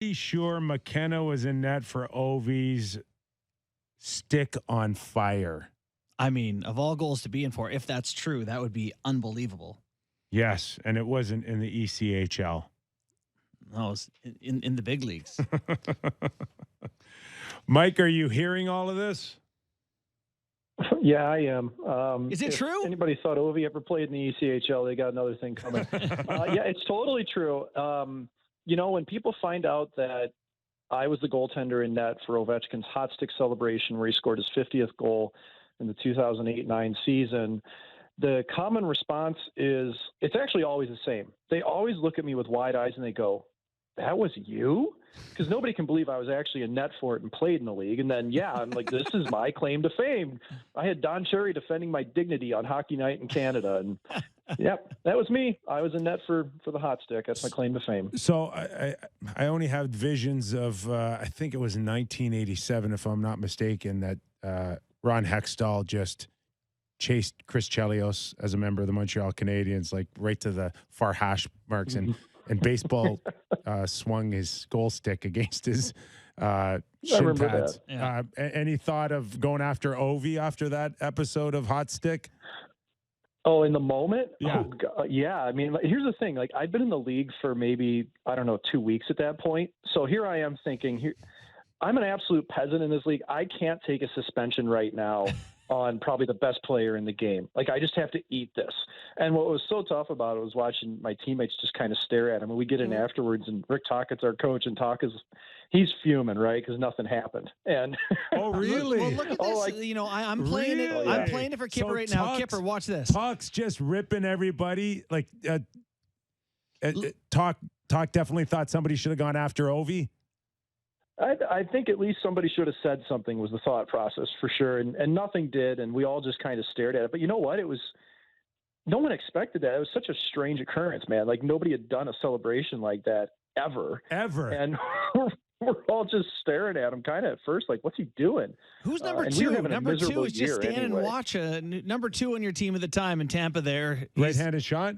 Pretty sure McKenna was in net for Ovi's stick on fire. I mean, of all goals to be in for, if that's true, that would be unbelievable. Yes, and it wasn't in the ECHL. No, it was in the big leagues. Mike, are you hearing all of this? Yeah, I am. Is it true? Anybody thought Ovi ever played in the ECHL, they got another thing coming. Yeah, it's totally true. When people find out that I was the goaltender in net for Ovechkin's hot stick celebration where he scored his 50th goal in the 2008-9 season, the common response is it's actually always the same. They always look at me with wide eyes and they go, "That was you?" Because nobody can believe I was actually in net for it and played in the league. And then, I'm like, this is my claim to fame. I had Don Cherry defending my dignity on Hockey Night in Canada. And, that was me. I was in net for the hot stick. That's my claim to fame. So I only have visions of, I think it was 1987, if I'm not mistaken, that Ron Hextall just chased Chris Chelios as a member of the Montreal Canadiens, like right to the far hash marks. And baseball swung his goal stick against his shin pads. Yeah. Any thought of going after Ovi after that episode of Hot Stick? Oh, in the moment? Yeah. Oh, God. Yeah. I mean, here's the thing. Like, I've been in the league for maybe, 2 weeks at that point. So here I am thinking, I'm an absolute peasant in this league. I can't take a suspension right now on probably the best player in the game. Like, I just have to eat this. And what was so tough about it was watching my teammates just kind of stare at him. And we get in afterwards, and Rick Tockett's our coach, and he's fuming, right? Because nothing happened. And oh, really? Well, look at this. I'm playing really? it. I'm playing it for Kyper right now. Kyper, watch this. Talk's just ripping everybody. Like, Talk definitely thought somebody should have gone after Ovi. I think at least somebody should have said something was the thought process for sure. And nothing did. And we all just kind of stared at it. But you know what? No one expected that. It was such a strange occurrence, man. Like, nobody had done a celebration like that ever. And we're all just staring at him kind of at first, like, what's he doing? Who's number two? Number two is just stand and watch. Number two on your team at the time in Tampa there. Right-handed shot?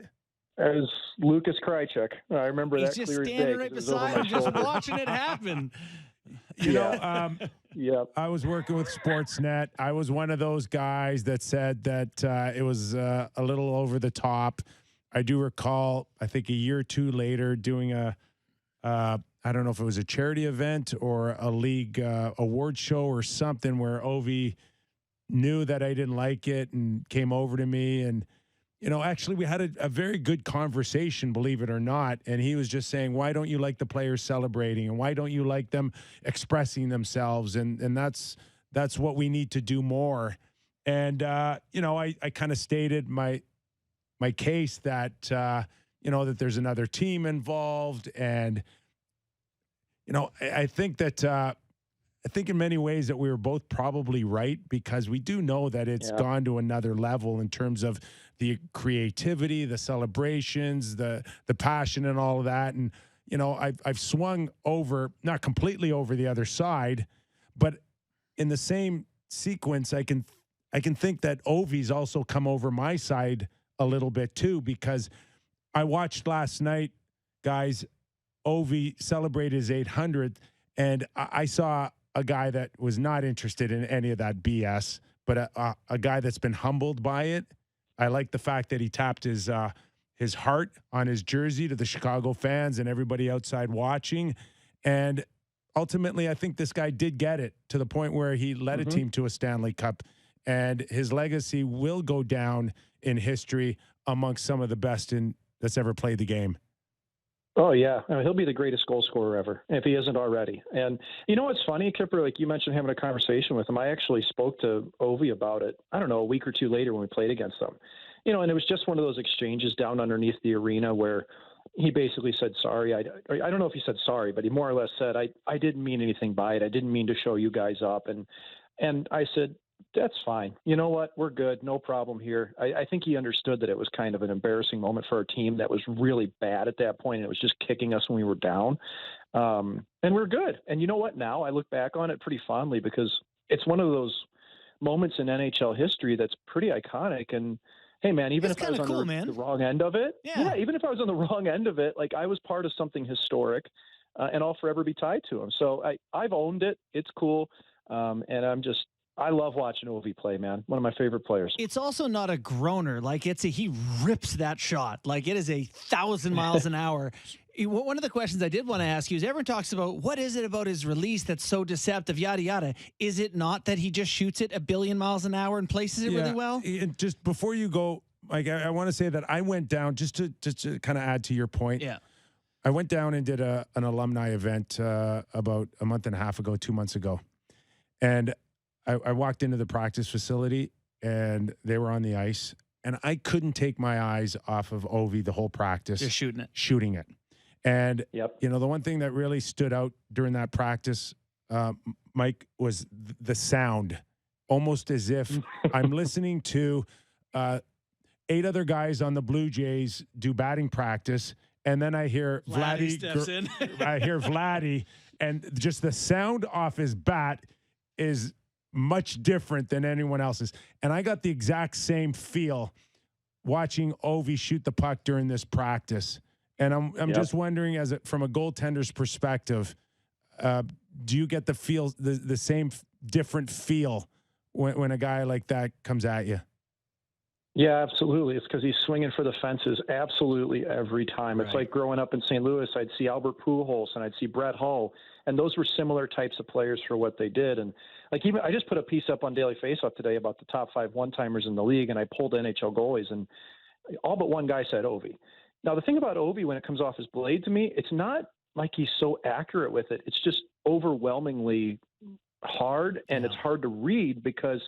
As Lucas Krajicek. I remember that clear as day. He's just standing right beside him, just watching it happen. You know, I was working with Sportsnet. I was one of those guys that said that it was a little over the top. I do recall, I think a year or two later, doing I don't know if it was a charity event or a league award show or something where Ovi knew that I didn't like it and came over to me. And, actually we had a very good conversation, believe it or not. And he was just saying, why don't you like the players celebrating? And why don't you like them expressing themselves? And that's what we need to do more. And, I kind of stated my case that, that there's another team involved. And, I think that in many ways that we were both probably right, because we do know that it's gone to another level in terms of the creativity, the celebrations, the passion and all of that. And, I've swung over, not completely over the other side, but in the same sequence, I can think that Ovi's also come over my side a little bit too, because I watched last night, guys, Ovi celebrate his 800th, and I saw a guy that was not interested in any of that BS, but a guy that's been humbled by it. I like the fact that he tapped his heart on his jersey to the Chicago fans and everybody outside watching. And ultimately, I think this guy did get it to the point where he led a team to a Stanley Cup, and his legacy will go down in history amongst some of the best that's ever played the game. Oh, yeah. I mean, he'll be the greatest goal scorer ever, if he isn't already. And you know what's funny, Kipper? Like you mentioned having a conversation with him. I actually spoke to Ovi about it, I don't know, a week or two later when we played against them. And it was just one of those exchanges down underneath the arena where he basically said sorry. I don't know if he said sorry, but he more or less said, I didn't mean anything by it. I didn't mean to show you guys up. And I said, that's fine. You know what? We're good. No problem here. I think he understood that it was kind of an embarrassing moment for our team that was really bad at that point. And it was just kicking us when we were down. And we're good. And you know what? Now I look back on it pretty fondly because it's one of those moments in NHL history that's pretty iconic. And hey, man, even if I was on the wrong end of it, even if I was on the wrong end of it, like I was part of something historic. and I'll forever be tied to him. So I've owned it. It's cool. And I love watching Ovi play, man. One of my favorite players. It's also not a groaner. Like he rips that shot. Like it is 1,000 miles an hour. One of the questions I did want to ask you is everyone talks about what is it about his release that's so deceptive, yada, yada. Is it not that he just shoots it 1 billion miles an hour and places it really well? And just before you go, Mike, I want to say that I went down just to kind of add to your point. Yeah. I went down and did an alumni event about a month and a half ago, 2 months ago. And I walked into the practice facility and they were on the ice and I couldn't take my eyes off of Ovi the whole practice. Just shooting it. And, you know, the one thing that really stood out during that practice, Mike, was the sound, almost as if I'm listening to 8 other guys on the Blue Jays do batting practice. And then I hear Vladdy steps in. I hear Vladdy, and just the sound off his bat is much different than anyone else's. And I got the exact same feel watching Ovi shoot the puck during this practice. And I'm just wondering, from a goaltender's perspective, do you get the same different feel when a guy like that comes at you? Yeah, absolutely. It's because he's swinging for the fences absolutely every time. It's like growing up in St. Louis, I'd see Albert Pujols and I'd see Brett Hull, and those were similar types of players for what they did. And like even I just put a piece up on Daily Faceoff today about the top 5 one-timers in the league, and I pulled NHL goalies, and all but one guy said Ovi. Now, the thing about Ovi when it comes off his blade to me, it's not like he's so accurate with it. It's just overwhelmingly hard, and it's hard to read because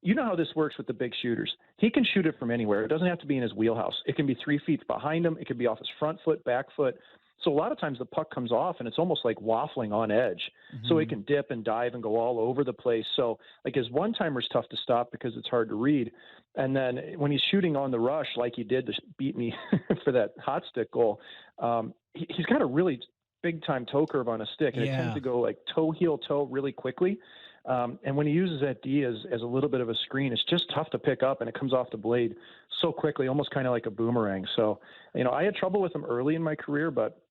you know how this works with the big shooters. He can shoot it from anywhere. It doesn't have to be in his wheelhouse. It can be 3 feet behind him. It could be off his front foot, back foot. So a lot of times the puck comes off and it's almost like waffling on edge. So it can dip and dive and go all over the place. So like his one-timer's tough to stop because it's hard to read. And then when he's shooting on the rush, like he did to beat me for that hot stick goal, he's got a really big-time toe curve on a stick, and it tends to go like toe, heel, toe really quickly. And when he uses that D as a little bit of a screen, it's just tough to pick up, and it comes off the blade so quickly, almost kind of like a boomerang. So, you know, I had trouble with him early in my career, but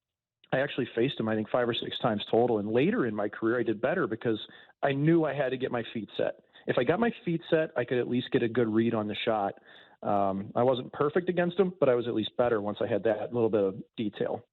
I actually faced him, I think, 5 or 6 times total. And later in my career, I did better because I knew I had to get my feet set. If I got my feet set, I could at least get a good read on the shot. I wasn't perfect against him, but I was at least better once I had that little bit of detail.